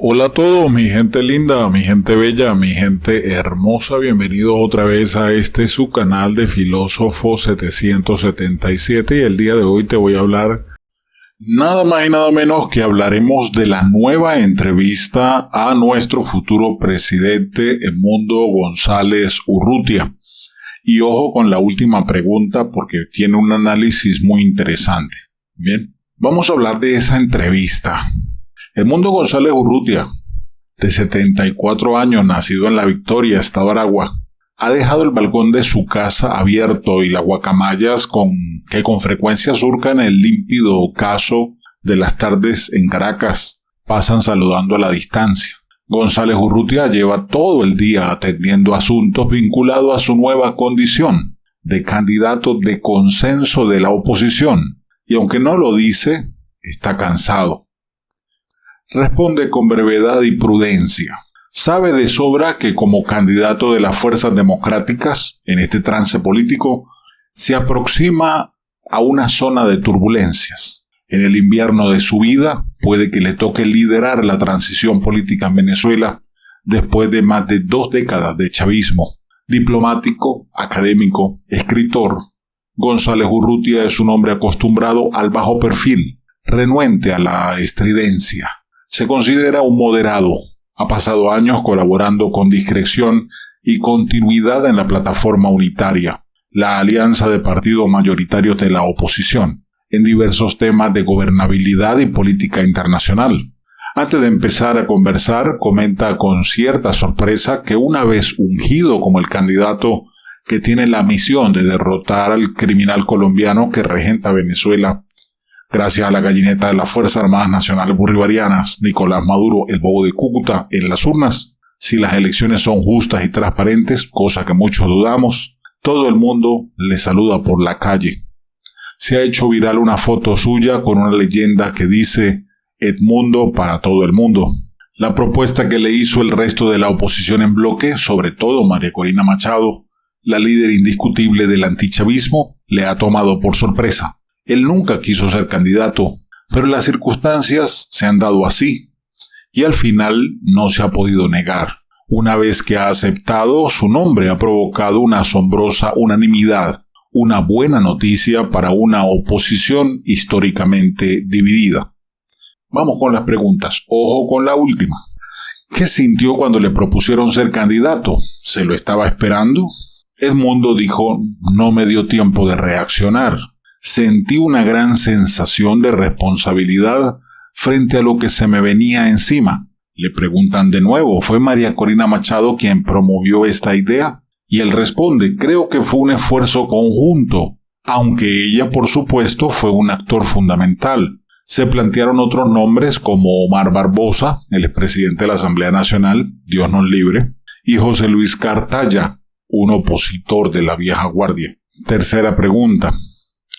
Hola a todos, mi gente linda, mi gente bella, mi gente hermosa, bienvenidos otra vez a su canal de Filósofo 777 y el día de hoy te voy a hablar nada más y nada menos que hablaremos de la nueva entrevista a nuestro futuro presidente Edmundo González Urrutia. Y ojo con la última pregunta porque tiene un análisis muy interesante. Bien, vamos a hablar de esa entrevista. Edmundo González Urrutia, de 74 años, nacido en La Victoria, Estado Aragua, ha dejado el balcón de su casa abierto y las guacamayas que con frecuencia surcan el límpido ocaso de las tardes en Caracas pasan saludando a la distancia. González Urrutia lleva todo el día atendiendo asuntos vinculados a su nueva condición de candidato de consenso de la oposición y aunque no lo dice, está cansado. Responde con brevedad y prudencia. Sabe de sobra que como candidato de las fuerzas democráticas en este trance político se aproxima a una zona de turbulencias. En el invierno de su vida puede que le toque liderar la transición política en Venezuela después de más de 2 décadas de chavismo. Diplomático, académico, escritor, González Urrutia es un hombre acostumbrado al bajo perfil, renuente a la estridencia. Se considera un moderado. Ha pasado años colaborando con discreción y continuidad en la plataforma unitaria, la alianza de partidos mayoritarios de la oposición, en diversos temas de gobernabilidad y política internacional. Antes de empezar a conversar, comenta con cierta sorpresa que una vez ungido como el candidato que tiene la misión de derrotar al criminal colombiano que regenta Venezuela, gracias a la gallineta de las Fuerzas Armadas Nacionales Bolivarianas, Nicolás Maduro, el bobo de Cúcuta, en las urnas, si las elecciones son justas y transparentes, cosa que muchos dudamos, todo el mundo le saluda por la calle. Se ha hecho viral una foto suya con una leyenda que dice Edmundo para todo el mundo. La propuesta que le hizo el resto de la oposición en bloque, sobre todo María Corina Machado, la líder indiscutible del antichavismo, le ha tomado por sorpresa. Él nunca quiso ser candidato, pero las circunstancias se han dado así, y al final no se ha podido negar. Una vez que ha aceptado, su nombre ha provocado una asombrosa unanimidad, una buena noticia para una oposición históricamente dividida. Vamos con las preguntas. Ojo con la última. ¿Qué sintió cuando le propusieron ser candidato? ¿Se lo estaba esperando? Edmundo dijo, no me dio tiempo de reaccionar. Sentí una gran sensación de responsabilidad frente a lo que se me venía encima. Le preguntan de nuevo, ¿fue María Corina Machado quien promovió esta idea? Y él responde, creo que fue un esfuerzo conjunto, aunque ella por supuesto fue un actor fundamental. Se plantearon otros nombres como Omar Barbosa, el expresidente de la Asamblea Nacional, Dios nos libre, y José Luis Cartaya, un opositor de la vieja guardia. Tercera pregunta.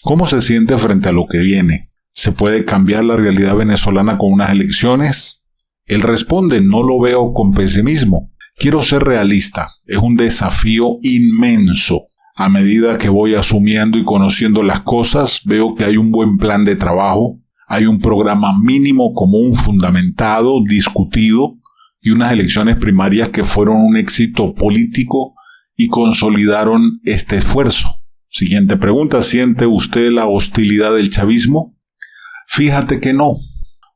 ¿Cómo se siente frente a lo que viene? ¿Se puede cambiar la realidad venezolana con unas elecciones? Él responde, no lo veo con pesimismo. Quiero ser realista. Es un desafío inmenso. A medida que voy asumiendo y conociendo las cosas, veo que hay un buen plan de trabajo, hay un programa mínimo común fundamentado, discutido, y unas elecciones primarias que fueron un éxito político y consolidaron este esfuerzo. Siguiente pregunta, ¿siente usted la hostilidad del chavismo? Fíjate que no.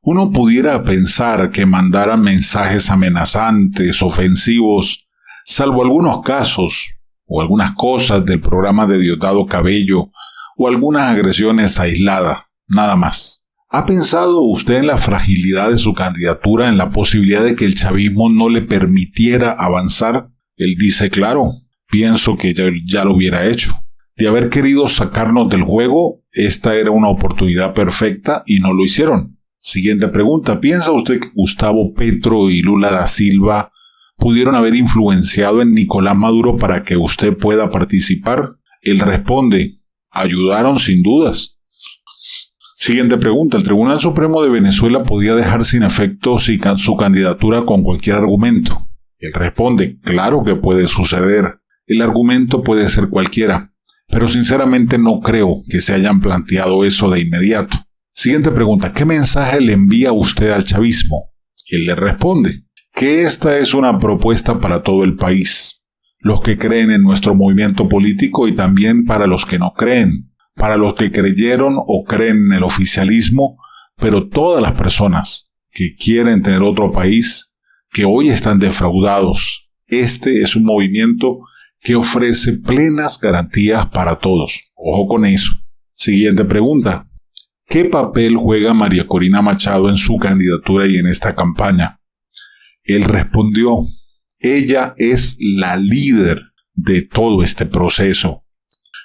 Uno pudiera pensar que mandaran mensajes amenazantes, ofensivos, salvo algunos casos o algunas cosas del programa de Diosdado Cabello o algunas agresiones aisladas, nada más. ¿Ha pensado usted en la fragilidad de su candidatura, en la posibilidad de que el chavismo no le permitiera avanzar? Él dice, claro, pienso que ya lo hubiera hecho. De haber querido sacarnos del juego, esta era una oportunidad perfecta y no lo hicieron. Siguiente pregunta, ¿piensa usted que Gustavo Petro y Lula da Silva pudieron haber influenciado en Nicolás Maduro para que usted pueda participar? Él responde, ayudaron sin dudas. Siguiente pregunta, ¿el Tribunal Supremo de Venezuela podía dejar sin efecto su candidatura con cualquier argumento? Él responde, claro que puede suceder. El argumento puede ser cualquiera. Pero sinceramente no creo que se hayan planteado eso de inmediato. Siguiente pregunta, ¿qué mensaje le envía usted al chavismo? Él le responde que esta es una propuesta para todo el país, los que creen en nuestro movimiento político y también para los que no creen, para los que creyeron o creen en el oficialismo, pero todas las personas que quieren tener otro país, que hoy están defraudados. Este es un movimiento que ofrece plenas garantías para todos. Ojo con eso. Siguiente pregunta. ¿Qué papel juega María Corina Machado en su candidatura y en esta campaña? Él respondió, ella es la líder de todo este proceso.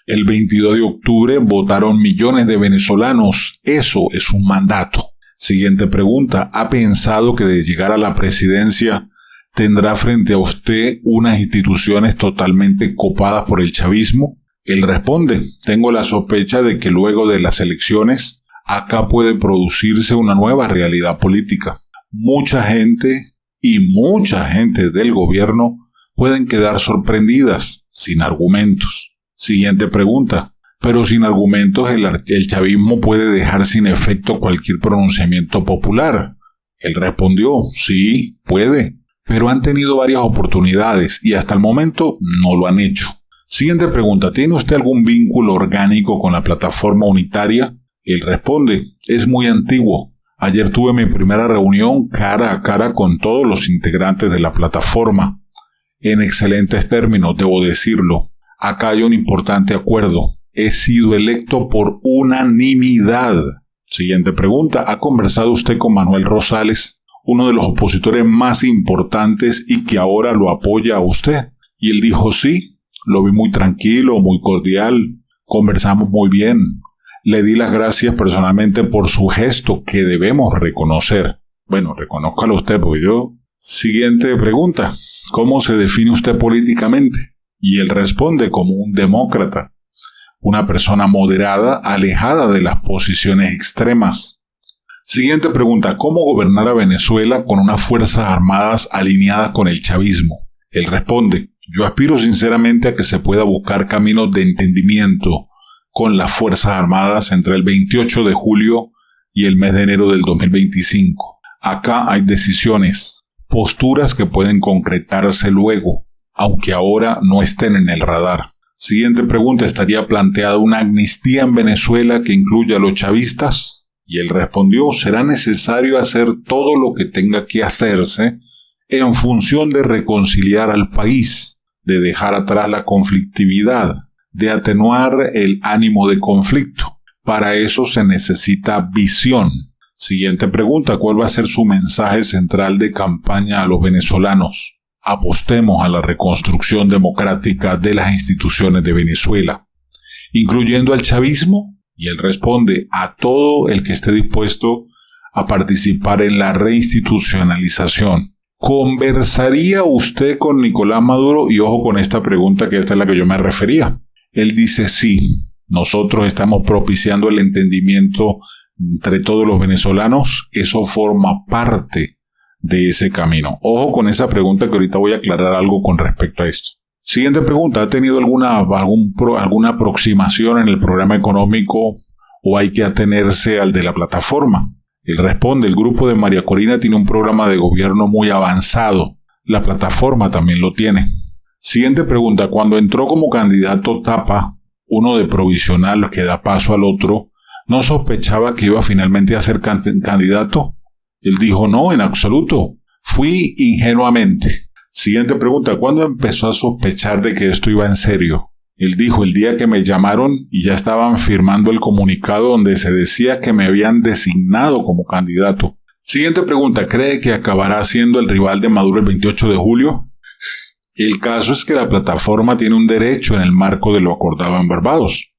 El 22 de octubre votaron millones de venezolanos. Eso es un mandato. Siguiente pregunta. ¿Ha pensado que de llegar a la presidencia tendrá frente a usted unas instituciones totalmente copadas por el chavismo? Él responde, tengo la sospecha de que luego de las elecciones, acá puede producirse una nueva realidad política. Mucha gente del gobierno pueden quedar sorprendidas, sin argumentos. Siguiente pregunta. Pero sin argumentos el chavismo puede dejar sin efecto cualquier pronunciamiento popular. Él respondió, sí, puede, pero han tenido varias oportunidades y hasta el momento no lo han hecho. Siguiente pregunta, ¿tiene usted algún vínculo orgánico con la plataforma unitaria? Él responde, es muy antiguo. Ayer tuve mi primera reunión cara a cara con todos los integrantes de la plataforma. En excelentes términos, debo decirlo. Acá hay un importante acuerdo. He sido electo por unanimidad. Siguiente pregunta. ¿Ha conversado usted con Manuel Rosales, uno de los opositores más importantes y que ahora lo apoya a usted? Y él dijo sí. Lo vi muy tranquilo, muy cordial. Conversamos muy bien. Le di las gracias personalmente por su gesto que debemos reconocer. Bueno, reconózcalo usted, porque yo... Siguiente pregunta. ¿Cómo se define usted políticamente? Y él responde como un demócrata. Una persona moderada, alejada de las posiciones extremas. Siguiente pregunta. ¿Cómo gobernar a Venezuela con unas fuerzas armadas alineadas con el chavismo? Él responde, yo aspiro sinceramente a que se pueda buscar caminos de entendimiento con las fuerzas armadas entre el 28 de julio y el mes de enero del 2025. Acá hay decisiones, posturas que pueden concretarse luego, aunque ahora no estén en el radar. Siguiente pregunta, ¿estaría planteada una amnistía en Venezuela que incluya a los chavistas? Y él respondió, será necesario hacer todo lo que tenga que hacerse en función de reconciliar al país, de dejar atrás la conflictividad, de atenuar el ánimo de conflicto. Para eso se necesita visión. Siguiente pregunta, ¿cuál va a ser su mensaje central de campaña a los venezolanos? Apostemos a la reconstrucción democrática de las instituciones de Venezuela, incluyendo al chavismo, y él responde a todo el que esté dispuesto a participar en la reinstitucionalización. ¿Conversaría usted con Nicolás Maduro? Y ojo con esta pregunta, que esta es la que yo me refería. Él dice sí, nosotros estamos propiciando el entendimiento entre todos los venezolanos, eso forma parte de ese camino. Ojo con esa pregunta, que ahorita voy a aclarar algo con respecto a esto. Siguiente pregunta, ¿ha tenido alguna aproximación en el programa económico o hay que atenerse al de la plataforma? Él responde, el grupo de María Corina tiene un programa de gobierno muy avanzado. La plataforma también lo tiene. Siguiente pregunta, cuando entró como candidato Tapa, uno de provisional que da paso al otro, ¿no sospechaba que iba finalmente a ser candidato? Él dijo, no, en absoluto. Fui ingenuamente. Siguiente pregunta, ¿cuándo empezó a sospechar de que esto iba en serio? Él dijo, el día que me llamaron y ya estaban firmando el comunicado donde se decía que me habían designado como candidato. Siguiente pregunta, ¿cree que acabará siendo el rival de Maduro el 28 de julio? El caso es que la plataforma tiene un derecho en el marco de lo acordado en Barbados.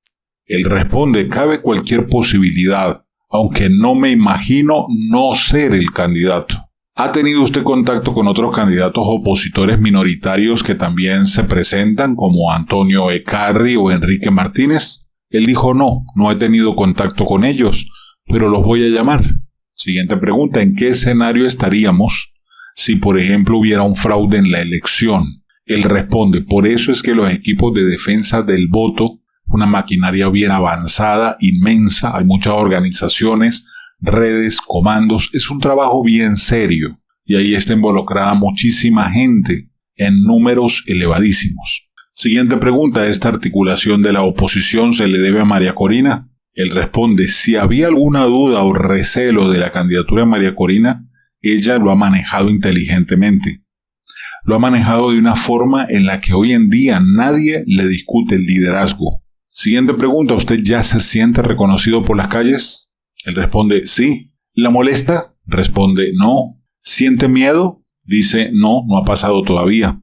Él responde, cabe cualquier posibilidad, aunque no me imagino no ser el candidato. ¿Ha tenido usted contacto con otros candidatos opositores minoritarios que también se presentan, como Antonio Ecarri o Enrique Martínez? Él dijo, no he tenido contacto con ellos, pero los voy a llamar. Siguiente pregunta, ¿en qué escenario estaríamos si, por ejemplo, hubiera un fraude en la elección? Él responde, por eso es que los equipos de defensa del voto, una maquinaria bien avanzada, inmensa, hay muchas organizaciones, redes, comandos, es un trabajo bien serio. y ahí está involucrada muchísima gente en números elevadísimos. Siguiente pregunta, ¿esta articulación de la oposición se le debe a María Corina? Él responde, si había alguna duda o recelo de la candidatura de María Corina, ella lo ha manejado inteligentemente. Lo ha manejado de una forma en la que hoy en día nadie le discute el liderazgo. Siguiente pregunta, ¿usted ya se siente reconocido por las calles? Él responde, sí. ¿La molesta? Responde, no. ¿Siente miedo? Dice, no ha pasado todavía.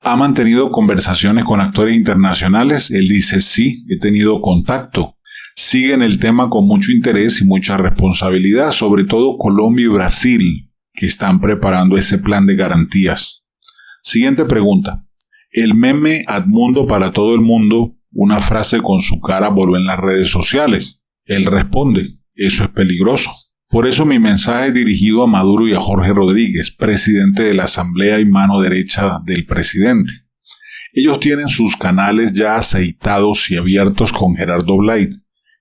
¿Ha mantenido conversaciones con actores internacionales? Él dice, sí, he tenido contacto. Siguen el tema con mucho interés y mucha responsabilidad, sobre todo Colombia y Brasil, que están preparando ese plan de garantías. Siguiente pregunta. El meme Admundo para todo el mundo, una frase con su cara voló en las redes sociales. Él responde, eso es peligroso. Por eso mi mensaje es dirigido a Maduro y a Jorge Rodríguez, presidente de la Asamblea y mano derecha del presidente. Ellos tienen sus canales ya aceitados y abiertos con Gerardo Blay,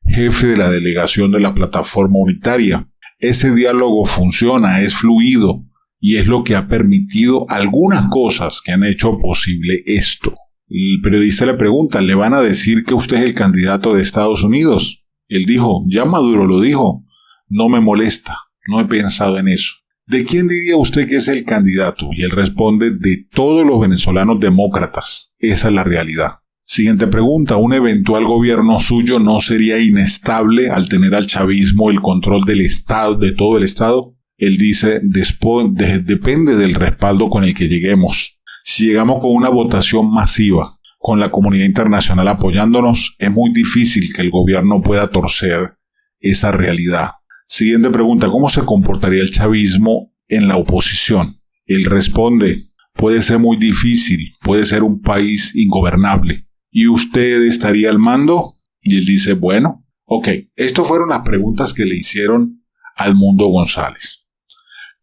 jefe de la delegación de la Plataforma Unitaria. Ese diálogo funciona, es fluido y es lo que ha permitido algunas cosas que han hecho posible esto. El periodista le pregunta, ¿le van a decir que usted es el candidato de Estados Unidos? Él dijo, ya Maduro lo dijo. No me molesta, no he pensado en eso. ¿De quién diría usted que es el candidato? Y él responde, de todos los venezolanos demócratas. Esa es la realidad. Siguiente pregunta, ¿un eventual gobierno suyo no sería inestable al tener al chavismo el control del Estado, de todo el Estado? Él dice, depende del respaldo con el que lleguemos. Si llegamos con una votación masiva, con la comunidad internacional apoyándonos, es muy difícil que el gobierno pueda torcer esa realidad. Siguiente pregunta, ¿cómo se comportaría el chavismo en la oposición? Él responde, puede ser muy difícil, puede ser un país ingobernable. ¿Y usted estaría al mando? Y él dice, bueno, ok, estas fueron las preguntas que le hicieron a Edmundo González.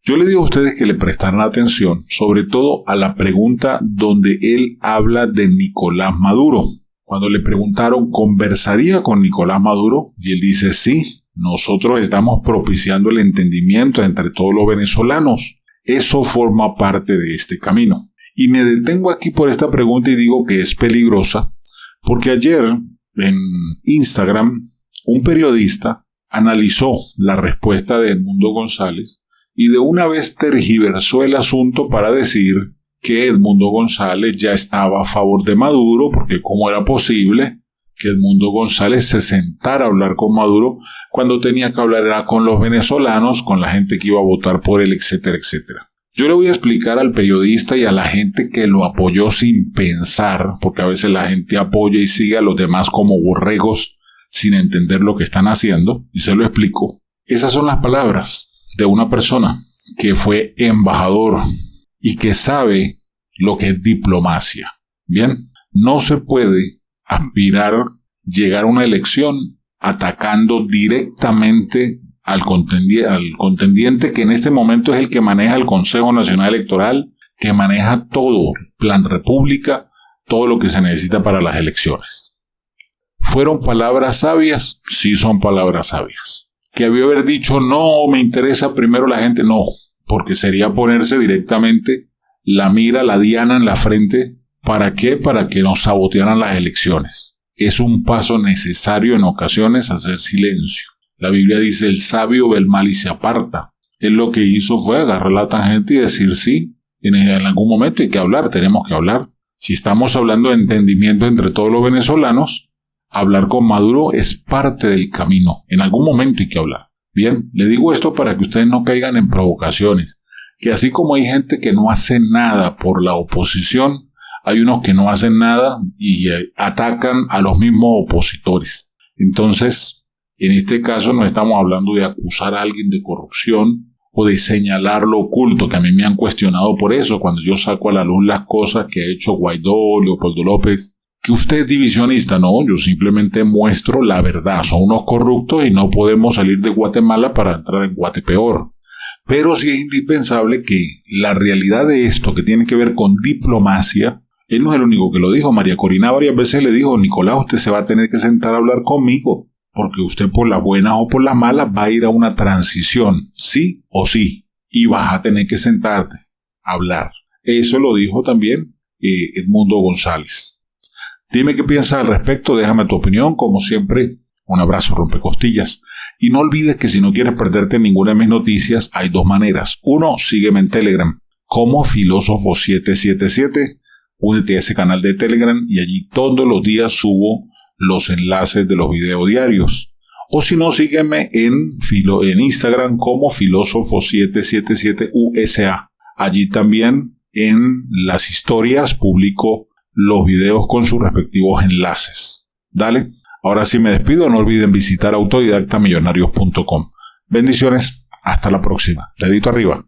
Yo le digo a ustedes que le prestaran atención, sobre todo a la pregunta donde él habla de Nicolás Maduro. Cuando le preguntaron, ¿conversaría con Nicolás Maduro? Y él dice, sí. Nosotros estamos propiciando el entendimiento entre todos los venezolanos. Eso forma parte de este camino. Y me detengo aquí por esta pregunta y digo que es peligrosa, porque ayer en Instagram un periodista analizó la respuesta de Edmundo González y de una vez tergiversó el asunto para decir que Edmundo González ya estaba a favor de Maduro, porque cómo era posible que Edmundo González se sentara a hablar con Maduro cuando tenía que hablar era con los venezolanos, con la gente que iba a votar por él, etcétera, etcétera. Yo le voy a explicar al periodista y a la gente que lo apoyó sin pensar, porque a veces la gente apoya y sigue a los demás como borregos sin entender lo que están haciendo, y se lo explico. Esas son las palabras de una persona que fue embajador y que sabe lo que es diplomacia. Bien, no se puede aspirar llegar a una elección atacando directamente al contendiente que en este momento es el que maneja el Consejo Nacional Electoral, que maneja todo, Plan República, todo lo que se necesita para las elecciones. ¿Fueron palabras sabias? Sí, son palabras sabias. ¿Que había haber dicho no me interesa primero la gente? No, porque sería ponerse directamente la mira, la diana en la frente. ¿Para qué? Para que nos sabotearan las elecciones. Es un paso necesario en ocasiones hacer silencio. La Biblia dice, el sabio ve el mal y se aparta. Él lo que hizo fue agarrar la tangente y decir sí, en algún momento hay que hablar, tenemos que hablar. Si estamos hablando de entendimiento entre todos los venezolanos, hablar con Maduro es parte del camino. En algún momento hay que hablar. Bien, le digo esto para que ustedes no caigan en provocaciones. Que así como hay gente que no hace nada por la oposición, hay unos que no hacen nada y atacan a los mismos opositores. Entonces, en este caso no estamos hablando de acusar a alguien de corrupción o de señalar lo oculto, que a mí me han cuestionado por eso, cuando yo saco a la luz las cosas que ha hecho Guaidó, Leopoldo López, que usted es divisionista. No, yo simplemente muestro la verdad. Son unos corruptos y no podemos salir de Guatemala para entrar en Guatepeor. Pero sí es indispensable que la realidad de esto, que tiene que ver con diplomacia, él no es el único que lo dijo. María Corina varias veces le dijo, Nicolás, usted se va a tener que sentar a hablar conmigo, porque usted por las buenas o por las malas va a ir a una transición, sí o sí. y vas a tener que sentarte a hablar. Eso lo dijo también Edmundo González. Dime qué piensas al respecto, déjame tu opinión, como siempre, un abrazo rompecostillas. Y no olvides que si no quieres perderte ninguna de mis noticias, hay dos maneras. Uno, sígueme en Telegram como Filósofo777, únete a ese canal de Telegram y allí todos los días subo los enlaces de los videos diarios. O si no, sígueme en Instagram como Filósofo777USA. Allí también en las historias publico los videos con sus respectivos enlaces. Dale, ahora sí me despido, no olviden visitar autodidactamillonarios.com. Bendiciones, hasta la próxima. Dedito arriba.